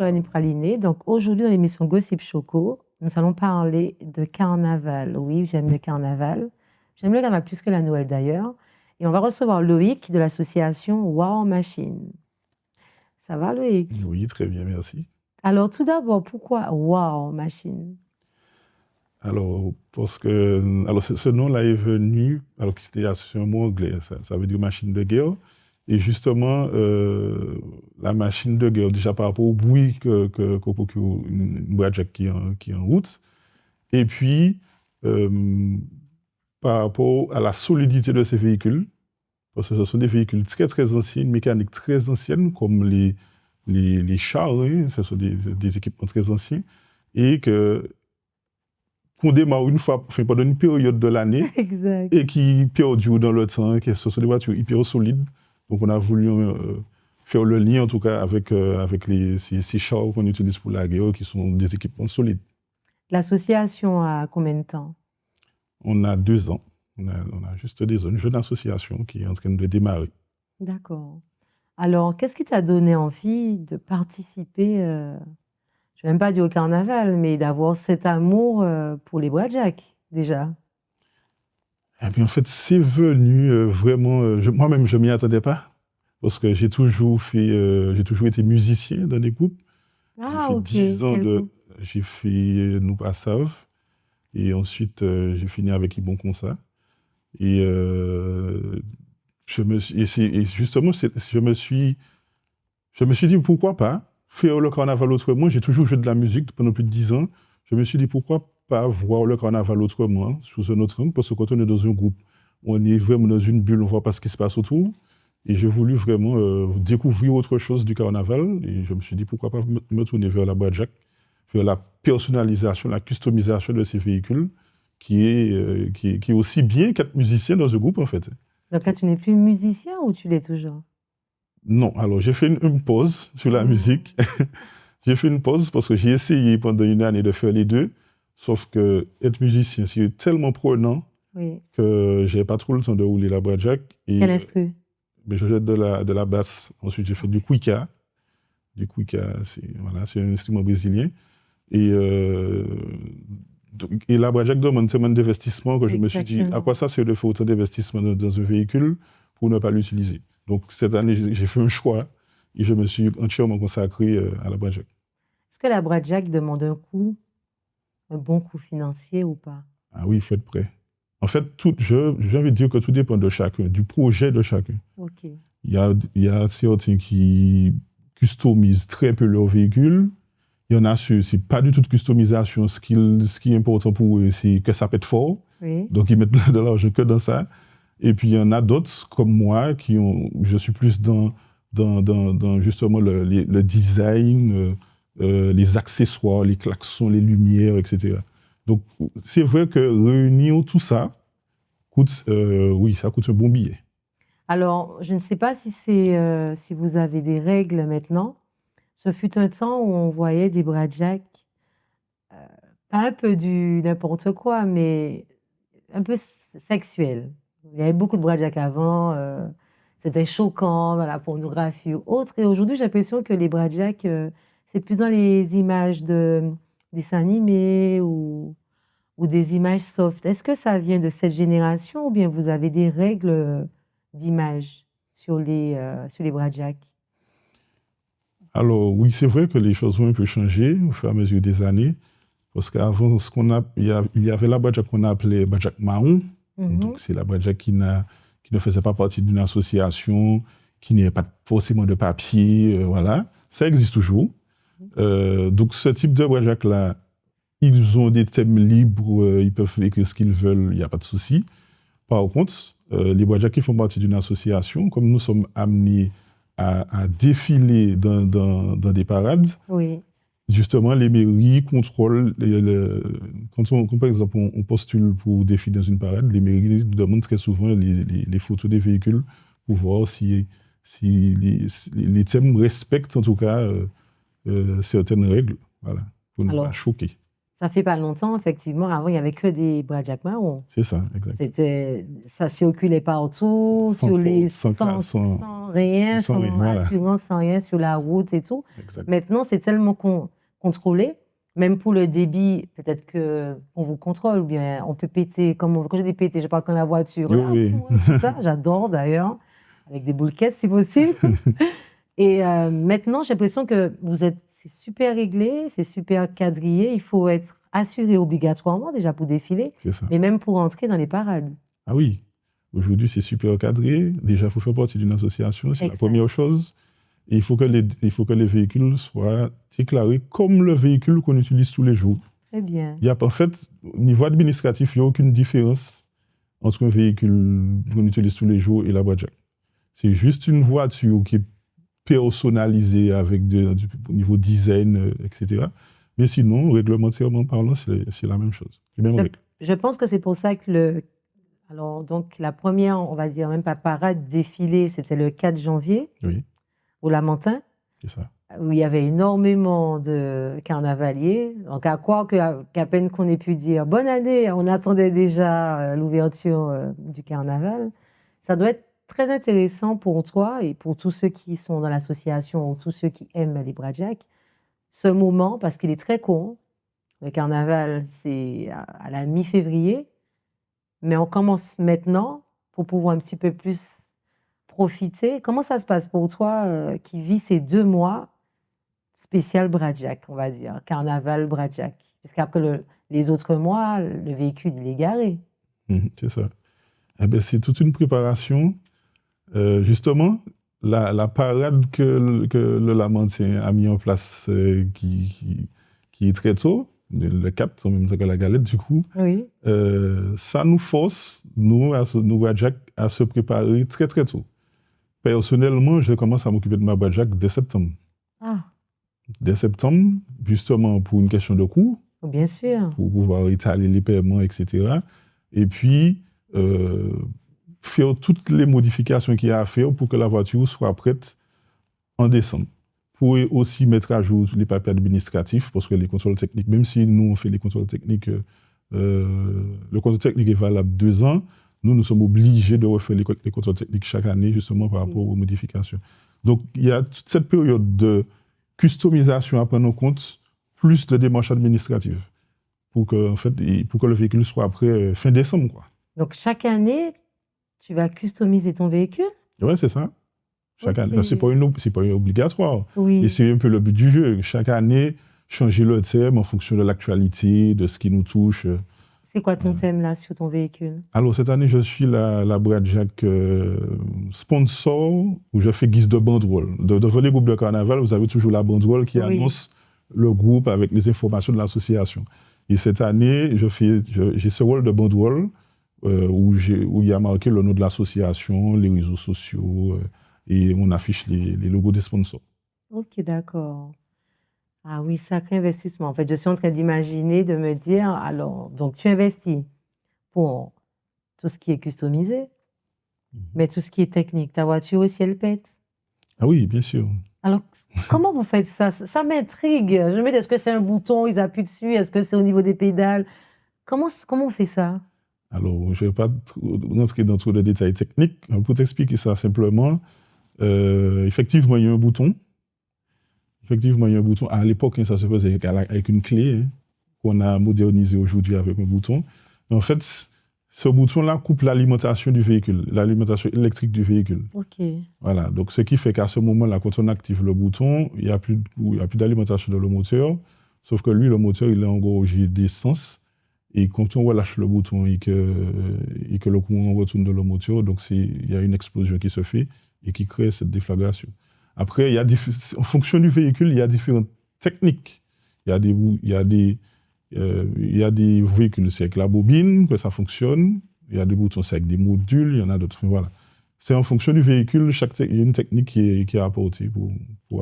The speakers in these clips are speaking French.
Florine Praliné. Donc aujourd'hui, dans l'émission Gossip Choco, nous allons parler de carnaval. Oui, j'aime le carnaval. J'aime le carnaval plus que la Noël d'ailleurs. Et on va recevoir Loïc de l'association Wow Machine. Ça va, Loïc? Oui, très bien, merci. Alors tout d'abord, pourquoi Wow Machine? Alors, parce que ce nom-là est venu, alors que c'est un mot anglais, ça veut dire machine de guerre. Et justement, la machine de guerre, déjà par rapport au bruit qu'on procure une Bradjack qui est en route, et puis par rapport à la solidité de ces véhicules, parce que ce sont des véhicules très très anciens, une mécanique très ancienne, comme les chars, hein, ce sont des équipements très anciens, et qu'on démarre une fois, enfin, pendant une période de l'année, Exact. et qui perdurent dans le temps, que ce sont des voitures hyper solides. Donc on a voulu faire le lien, en tout cas, avec ces chars qu'on utilise pour la guerre, qui sont des équipements solides. L'association a combien de temps? On a 2 ans. On a juste 2 ans, une jeune association qui est en train de démarrer. D'accord. Alors, qu'est-ce qui t'a donné envie de participer, je ne vais même pas dire au carnaval, mais d'avoir cet amour pour les Bradjack, déjà? Et puis en fait, c'est venu vraiment. Moi-même, je ne m'y attendais pas. Parce que j'ai toujours été musicien dans des groupes. J'ai Ah, fait ok. 10 ans Quel de. groupe? J'ai fait Nous pas savent. Et ensuite, j'ai fini avec Ibon Consa. Et, et justement, je me suis dit pourquoi pas faire le carnaval autrement. J'ai toujours joué de la musique pendant plus de 10 ans. Je me suis dit pourquoi pas voir le carnaval autrement, sous un autre angle, parce que quand on est dans un groupe, on est vraiment dans une bulle, on ne voit pas ce qui se passe autour. Et j'ai voulu vraiment découvrir autre chose du carnaval. Et je me suis dit pourquoi pas me tourner vers la Bradjack, vers la personnalisation, la customisation de ces véhicules, qui est aussi bien qu'être musicien dans un groupe, en fait. Donc là, tu n'es plus musicien ou tu l'es toujours? Non, alors j'ai fait une pause sur la musique. J'ai fait une pause parce que j'ai essayé pendant une année de faire les deux, sauf que être musicien, c'est tellement prenant Oui. que j'ai pas trop le temps de rouler la Bradjack. Quel Et instru? mais je jette de la basse. Ensuite, j'ai fait du cuica. Du cuica, c'est un instrument brésilien. Et, et la Bradjack demande tellement d'investissement que je me suis dit, à Exactement. quoi ça sert de faire autant d'investissement dans un véhicule pour ne pas l'utiliser? Donc cette année, j'ai fait un choix et je me suis entièrement consacré à la Bradjack. Est-ce que la Bradjack demande un bon coût financier ou pas? Ah oui, il faut être prêt. En fait, j'ai envie de dire que tout dépend de chacun, du projet de chacun. Ok. Il y a certains qui customisent très peu leur véhicule. Il y en a ceux, c'est pas du tout de customisation. Ce qui est important pour eux, c'est que ça pète fort. Oui. Donc, ils mettent de l'argent que dans ça. Et puis, il y en a d'autres, comme moi, je suis plus dans justement le design, les accessoires, les klaxons, les lumières, etc. Donc, c'est vrai que réunir tout ça oui, ça coûte un bon billet. Alors, je ne sais pas si vous avez des règles maintenant. Ce fut un temps où on voyait des Bradjack, pas un peu du n'importe quoi, mais un peu sexuel. Il y avait beaucoup de Bradjack avant, c'était choquant dans la pornographie ou autre. Et aujourd'hui, j'ai l'impression que les Bradjack, c'est plus dans les images de dessins animés ou des images soft. Est-ce que ça vient de cette génération ou bien vous avez des règles d'image sur les Bradjack? Alors, oui, c'est vrai que les choses ont un peu changé au fur et à mesure des années. Parce qu'avant, il y avait la Bradjack qu'on appelait Bradjack Mahon. Donc, c'est la Bradjack qui ne faisait pas partie d'une association, qui n'avait pas forcément de papier. Voilà. Ça existe toujours. Donc, ce type de Bradjack-là, ils ont des thèmes libres, ils peuvent écrire ce qu'ils veulent, il n'y a pas de souci. Par contre, les Bradjack qui font partie d'une association, comme nous sommes amenés à défiler dans des parades, Oui, justement, les mairies contrôlent. Quand, par exemple, on postule pour défiler dans une parade, les mairies demandent très souvent les photos des véhicules pour voir si les thèmes respectent en tout cas certaines règles, voilà, pour ne pas alors choquer. Ça fait pas longtemps, effectivement. Avant, il n'y avait que des Bradjack marrons. C'est ça, exact. Ça circulait partout, Sans, sans rien, sans rien, sans voilà. assurance, sans rien, sur la route et tout. Exact. Maintenant, c'est tellement contrôlé. Même pour le débit, peut-être qu'on vous contrôle, ou bien on peut péter, quand je dis péter, je parle comme la voiture. Oui. Ça, j'adore d'ailleurs, avec des boules caisses si possible. Et maintenant, j'ai l'impression que c'est super réglé, c'est super quadrillé. Il faut être assuré obligatoirement déjà pour défiler, C'est ça. mais même pour entrer dans les parades. Ah oui, aujourd'hui c'est super cadré. Déjà, il faut faire partie d'une association, c'est la première chose. Et il faut que les véhicules soient déclarés comme le véhicule qu'on utilise tous les jours. Très bien. Il y a, en fait, au niveau administratif, il n'y a aucune différence entre un véhicule qu'on utilise tous les jours et la Bradjack. C'est juste une voiture qui est personnalisée avec au niveau design, etc. Mais sinon, réglementairement parlant, c'est la même chose. Je pense que c'est pour ça que alors, donc, la première, on va dire même pas parade, défilé, c'était le 4 janvier. Oui. Au Lamentin, c'est ça. Où il y avait énormément de carnavaliers. Donc, à croire qu'à peine qu'on ait pu dire bonne année, on attendait déjà l'ouverture du carnaval. Ça doit être très intéressant pour toi et pour tous ceux qui sont dans l'association ou tous ceux qui aiment les Bradjack, ce moment, parce qu'il est très court. Le carnaval, c'est à la mi-février, mais on commence maintenant pour pouvoir un petit peu plus profiter. Comment ça se passe pour toi qui vis ces 2 mois spécial Bradjack, on va dire, carnaval Bradjack? Puisqu'après les autres mois, le véhicule il est garé. C'est ça. Eh bien, c'est toute une préparation. Justement, la parade que le Lamentin a mis en place, qui est très tôt, le 4, en même temps que la galette, du coup, oui. Ça nous force, nous Bradjack, à se préparer très très tôt. Personnellement, je commence à m'occuper de ma Bradjack dès septembre. Ah. Dès septembre, justement pour une question de coût. Bien sûr. Pour pouvoir étaler les paiements, etc. Et puis, faire toutes les modifications qu'il y a à faire pour que la voiture soit prête en décembre. Pour aussi mettre à jour les papiers administratifs, parce que les contrôles techniques, même si nous on fait les contrôles techniques, le contrôle technique est valable 2 ans, nous sommes obligés de refaire les contrôles techniques chaque année, justement par rapport aux modifications. Donc, il y a toute cette période de customisation à prendre en compte, plus de démarches administratives, pour que le véhicule soit prêt fin décembre, quoi. Donc, chaque année, tu vas customiser ton véhicule? Oui, c'est ça. Chaque année. C'est pas obligatoire. Oui. Et c'est un peu le but du jeu. Chaque année, changer le thème en fonction de l'actualité, de ce qui nous touche. C'est quoi ton thème là sur ton véhicule? Alors cette année, je suis la Bradjack sponsor, où je fais guise de banderole. Devant les groupes de carnaval, vous avez toujours la banderole qui annonce le groupe avec les informations de l'association. Et cette année, j'ai ce rôle de banderole où il y a marqué le nom de l'association, les réseaux sociaux, et on affiche les logos des sponsors. Ok, d'accord. Ah oui, sacré investissement. En fait, je suis en train d'imaginer, de me dire, alors, donc tu investis pour tout ce qui est customisé, mais tout ce qui est technique. Ta voiture aussi, elle pète? Ah oui, bien sûr. Alors, comment vous faites ça? Ça m'intrigue. Je me dis, est-ce que c'est un bouton, ils appuient dessus? Est-ce que c'est au niveau des pédales? Comment on fait ça? Alors, je ne vais pas rentrer dans trop de détails techniques. Pour t'expliquer ça simplement, effectivement, il y a un bouton. À l'époque, ça se faisait avec une clé, qu'on a modernisé aujourd'hui avec un bouton. En fait, ce bouton-là coupe l'alimentation du véhicule, l'alimentation électrique du véhicule. Ok. Voilà. Donc, ce qui fait qu'à ce moment-là, quand on active le bouton, il n'y a plus d'alimentation dans le moteur. Sauf que lui, le moteur, il est engorgé d'essence. Et quand on relâche le bouton et que le courant retourne dans le moteur, donc il y a une explosion qui se fait et qui crée cette déflagration. Après, en fonction du véhicule, il y a différentes techniques. Il y a des véhicules, c'est avec la bobine que ça fonctionne. Il y a des boutons, c'est avec des modules. Il y en a d'autres. Voilà. C'est en fonction du véhicule, il y a une technique qui est apportée pour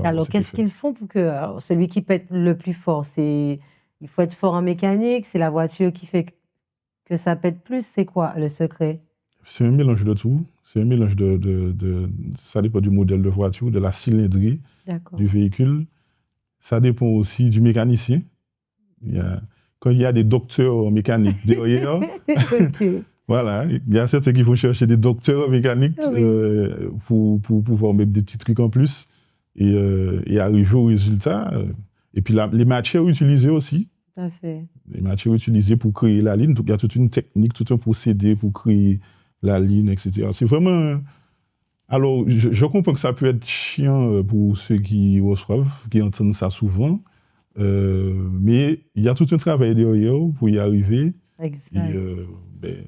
alors, qu'est-ce qu'ils font pour que celui qui pète le plus fort, il faut être fort en mécanique, c'est la voiture qui fait que ça pète plus, c'est quoi le secret? C'est un mélange de tout. C'est un mélange ça dépend du modèle de voiture, de la cylindrée du véhicule. Ça dépend aussi du mécanicien. quand il y a des docteurs en mécanique derrière, Ok. voilà, il y a certains qui vont chercher des docteurs en mécanique Oui. pour pouvoir mettre des petits trucs en plus et arriver au résultat. Et puis les matières utilisées aussi. Tout à fait. Les matières utilisées pour créer la ligne. Donc, il y a toute une technique, tout un procédé pour créer la ligne, etc. C'est vraiment... Alors, je comprends que ça peut être chiant pour ceux qui reçoivent, qui entendent ça souvent, mais il y a tout un travail derrière pour y arriver. Exact. Et ben,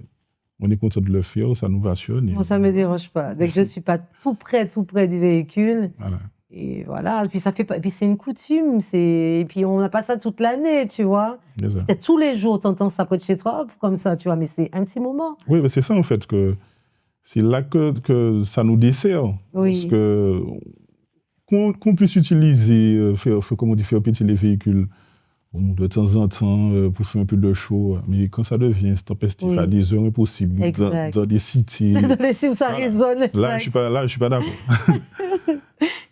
on est content de le faire, ça nous passionne. Moi, ça ne me dérange pas. Dès que je ne suis pas tout près du véhicule, Voilà. et voilà. Puis, et puis c'est une coutume, et puis on n'a pas ça toute l'année, tu vois. C'est ça. C'était tous les jours, tu entends ça près de chez toi, comme ça, tu vois, mais c'est un petit moment. Oui, mais c'est ça en fait, que c'est là que ça nous dessert. Oui. Parce que qu'on puisse utiliser, comme on dit, faire péter les véhicules de temps en temps pour faire un peu de show, mais quand ça devient tempestif Oui. à des heures impossibles, dans des cités, Dans les cités où ça voilà. résonne. Là, je ne suis pas d'accord.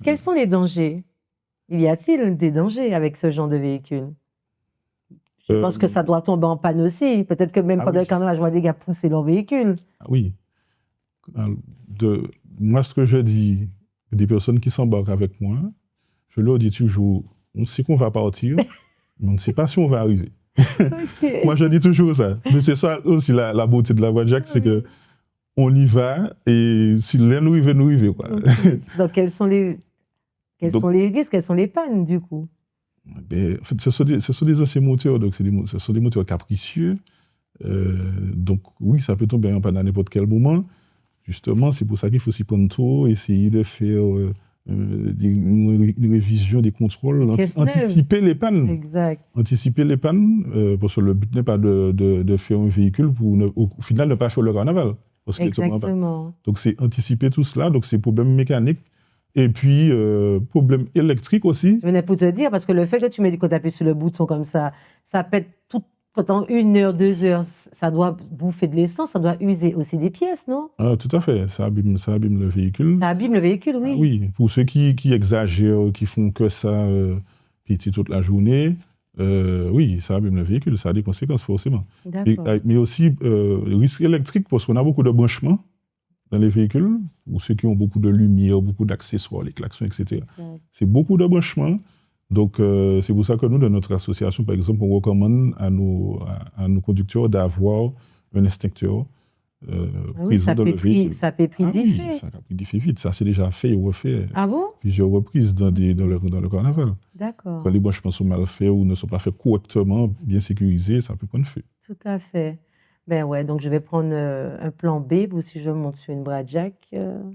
Quels sont les dangers? Y a-t-il des dangers avec ce genre de véhicule? Je pense que ça doit tomber en panne aussi. Peut-être que même pendant le carnaval, je vois des gars pousser leur véhicule. Oui. Moi, ce que je dis, des personnes qui s'embarquent avec moi, je leur dis toujours, on sait qu'on va partir, mais on ne sait pas si on va arriver. Okay. Moi, je dis toujours ça. Mais c'est ça aussi la beauté de la Badjack, c'est que on y va et si l'un nous arrive, quoi. Okay. Donc, quels sont les risques, quelles sont les pannes, du coup? Ben, en fait, ce sont des anciens moteurs, donc ce sont des moteurs capricieux. Donc, oui, ça peut tomber en panne à n'importe quel moment. Justement, c'est pour ça qu'il faut s'y prendre tôt, essayer de faire une révision des contrôles, anticiper les pannes. Exact. Anticiper les pannes, parce que le but n'est pas de faire un véhicule pour, au final, ne pas faire le carnaval. Exactement. Donc, c'est anticiper tout cela. Donc, c'est problème mécanique. Et puis, problème électrique aussi. Je venais pour te dire, parce que le fait que tu me dis que tu appuies sur le bouton comme ça pète tout pendant 1 heure, 2 heures, ça doit bouffer de l'essence, ça doit user aussi des pièces, non? Ah, tout à fait, ça abîme le véhicule. Ça abîme le véhicule, oui. Ah, oui, pour ceux qui exagèrent, qui font que ça péter toute la journée, oui, ça abîme le véhicule, ça a des conséquences forcément. Mais aussi, risque électrique, parce qu'on a beaucoup de branchements dans les véhicules, ou ceux qui ont beaucoup de lumière, beaucoup d'accessoires, les klaxons, etc. C'est beaucoup de branchements. Donc, c'est pour ça que nous, dans notre association, par exemple, on recommande à nos conducteurs d'avoir un extincteur présent dans le véhicule. Ça peut prédiffer. Oui, ça peut prédiffer vite. Ça, c'est déjà fait et refait plusieurs reprises dans le carnaval. D'accord. Quand les branchements sont mal faits ou ne sont pas faits correctement, bien sécurisés, ça peut prendre feu. Tout à fait. Ben ouais, donc je vais prendre un plan B pour si je monte sur une Badjack.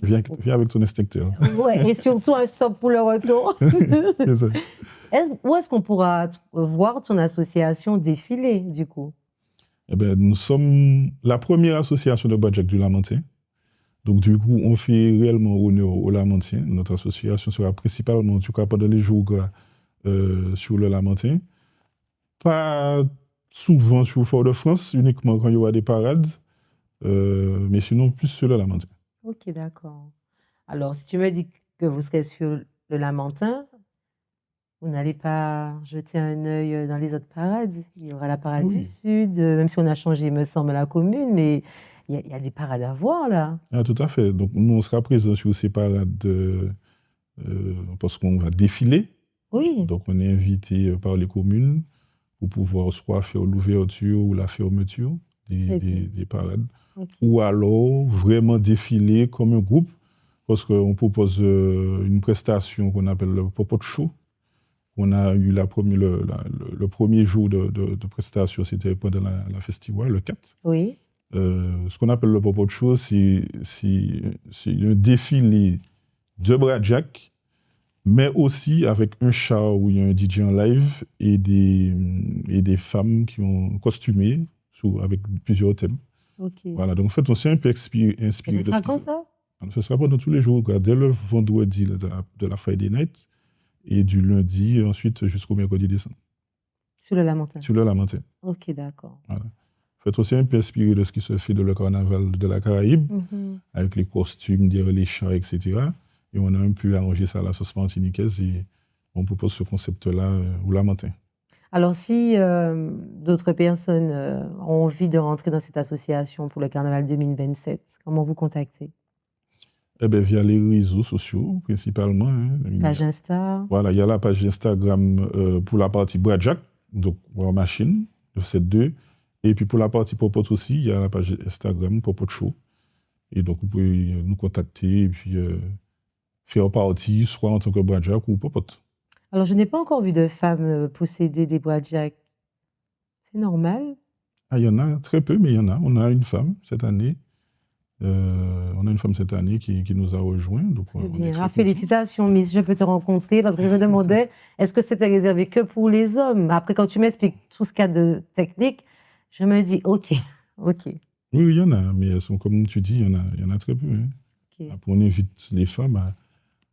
Viens avec ton extincteur. Ouais, et surtout un stop pour le retour. C'est ça. Où est-ce qu'on pourra voir ton association défiler, du coup? Eh ben, nous sommes la première association de Badjack du Lamentin. Donc, du coup, on fait réellement honneur au Lamentin. Notre association sera principalement, en tout cas, pendant les jours sur le Lamentin. Pas souvent sur Fort-de-France, uniquement quand il y aura des parades, mais sinon plus sur le Lamentin. Ok, d'accord. Alors, si tu me dis que vous serez sur le Lamentin, vous n'allez pas jeter un œil dans les autres parades. Il y aura la parade du Sud, même si on a changé, il me semble, la commune, mais il y a des parades à voir, là. Ah, tout à fait. Donc, nous, on sera présents sur ces parades parce qu'on va défiler. Oui. Donc, on est invité par les communes pour pouvoir soit faire l'ouverture ou la fermeture des parades, ou alors vraiment défiler comme un groupe, parce qu'on propose une prestation qu'on appelle le Popote Show. On a eu le premier jour de prestation, c'était pendant la festival, le 4. Oui. Ce qu'on appelle le Popote Show, c'est un défilé de Badjack, mais aussi avec un char où il y a un DJ en live et des femmes qui ont costumé avec plusieurs thèmes. Okay. Voilà, donc en fait, on s'est un peu inspiré de ce sera quand ça? Ce sera pendant tous les jours, dès le vendredi de la Friday Night et du lundi ensuite jusqu'au mercredi décembre. Sur le Lamentin? Sur le Lamentin. Ok, d'accord. Voilà. En fait, on s'est un peu inspiré de ce qui se fait dans le carnaval de la Caraïbe, avec les costumes, les chars, etc. Et on a un peu arrangé ça à la sauce martiniquaise et on propose ce concept-là au Lamentin. Alors, si d'autres personnes ont envie de rentrer dans cette association pour le carnaval 2027, comment vous contactez? Eh bien, via les réseaux sociaux, principalement. Hein. Page Insta? Voilà, il y a la page Instagram pour la partie Bradjack, donc War Machine, c'est 2. Et puis pour la partie Popote aussi, il y a la page Instagram Popote Show. Et donc vous pouvez nous contacter et puis faire partie, soit en tant que Bradjack ou Popote. Alors, je n'ai pas encore vu de femmes posséder des Bradjack. C'est normal? Ah, il y en a très peu, mais il y en a. On a une femme cette année. On a une femme cette année qui nous a rejoints. Donc Très on est bien. très Ah, félicitations, Miss. Je peux te rencontrer parce que je me demandais, est-ce que c'était réservé que pour les hommes? Après, quand tu m'expliques tout ce qu'il y a de technique, je me dis, OK, OK. Oui, il y en a, mais elles sont, comme tu dis, il y en a très peu. Hein. OK. Après, on invite les femmes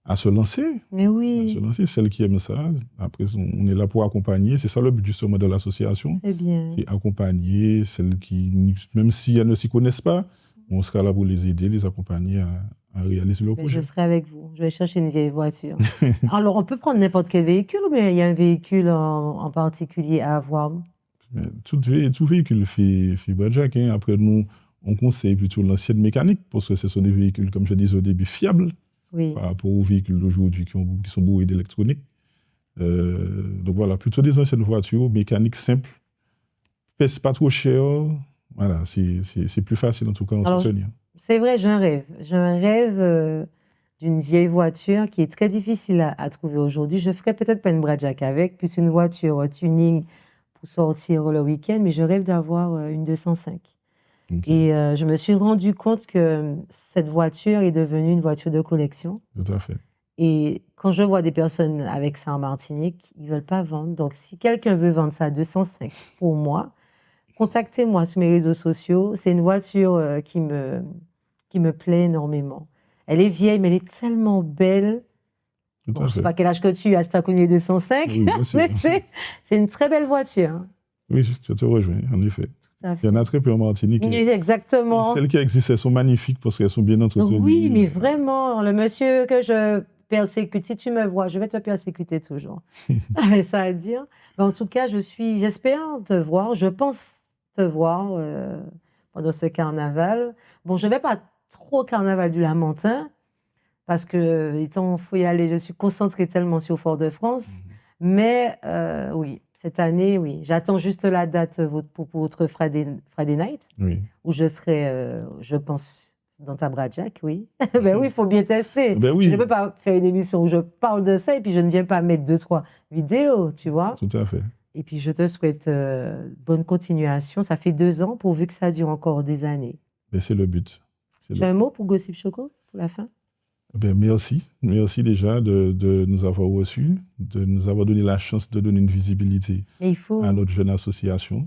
à se lancer. Mais À se oui, lancer, celles qui aiment ça. Après, on est là pour accompagner. C'est ça le but justement de l'association. très bien. C'est accompagner celles qui, même si elles ne s'y connaissent pas, on sera là pour les aider, les accompagner à réaliser leur Ben, projet. je serai avec vous. Je vais chercher une vieille voiture. Alors, on peut prendre n'importe quel véhicule, mais il y a un véhicule en particulier à avoir. Mais tout véhicule fait Bradjack. Hein. Après, nous, on conseille plutôt l'ancienne mécanique, parce que ce sont des véhicules, comme je disais au début, fiables Oui. par rapport aux véhicules d'aujourd'hui qui sont bourrés d'électronique. Donc voilà, plutôt des anciennes voitures, mécaniques simples, pèsent pas trop cher. Voilà, c'est plus facile en tout cas à Alors, entretenir. c'est vrai, j'ai un rêve. J'ai un rêve d'une vieille voiture qui est très difficile à trouver aujourd'hui. Je ferais peut-être pas une Bradjack avec, plus une voiture tuning pour sortir le week-end, mais je rêve d'avoir une 205. Ok, Et je me suis rendu compte que cette voiture est devenue une voiture de collection. tout à fait. Et quand je vois des personnes avec ça en Martinique, ils ne veulent pas vendre. Donc, si quelqu'un veut vendre ça à 205 pour moi, contactez-moi sur mes réseaux sociaux. C'est une voiture qui me plaît énormément. Elle est vieille, mais elle est tellement belle. Tout Bon, à je ne sais fait. pas quel âge que tu as, si tu as connu les 205, Oui, bien sûr. mais c'est une très belle voiture. Hein. Oui, je te rejoins, en effet. Tout à Il y en fait. a très peu en Martinique. Oui, Et exactement. celles qui existent, elles sont magnifiques parce qu'elles sont bien entretenues. Oui, mais vraiment, le monsieur que je persécute, si tu me vois, je vais te persécuter toujours. Avec ça à dire. Mais en tout cas, j'espère te voir, je pense te voir pendant ce carnaval. Bon, je ne vais pas trop au carnaval du Lamentin, parce que, étant, faut y aller, je suis concentrée tellement sur Fort-de-France. Mais oui, cette année, oui, j'attends juste la date pour votre Friday Night, Oui. où je serai, je pense, dans ta Bradjack, oui. Ben oui, il faut bien tester. Ben oui. Je ne peux pas faire une émission où je parle de ça et puis je ne viens pas mettre 2-3 vidéos, tu vois. Tout à fait. Et puis je te souhaite bonne continuation. Ça fait 2 ans, pourvu que ça dure encore des années. Ben, c'est le but. Tu as un mot pour Gossip Choco, pour la fin? Ben, merci. Merci déjà de nous avoir reçus, de nous avoir donné la chance de donner une visibilité à notre jeune association.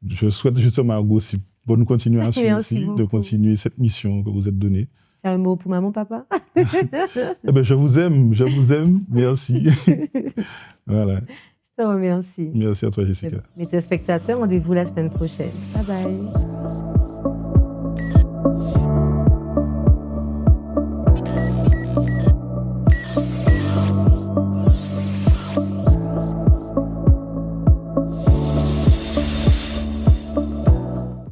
Je souhaite justement à Gossip bonne continuation Merci aussi, beaucoup. de continuer cette mission que vous êtes donnée. Tu as un mot pour maman, papa? Eh ben, je vous aime. Merci. Voilà. Je te remercie. Merci à toi, Jessica. Mes téléspectateurs, rendez-vous la semaine prochaine. Bye bye.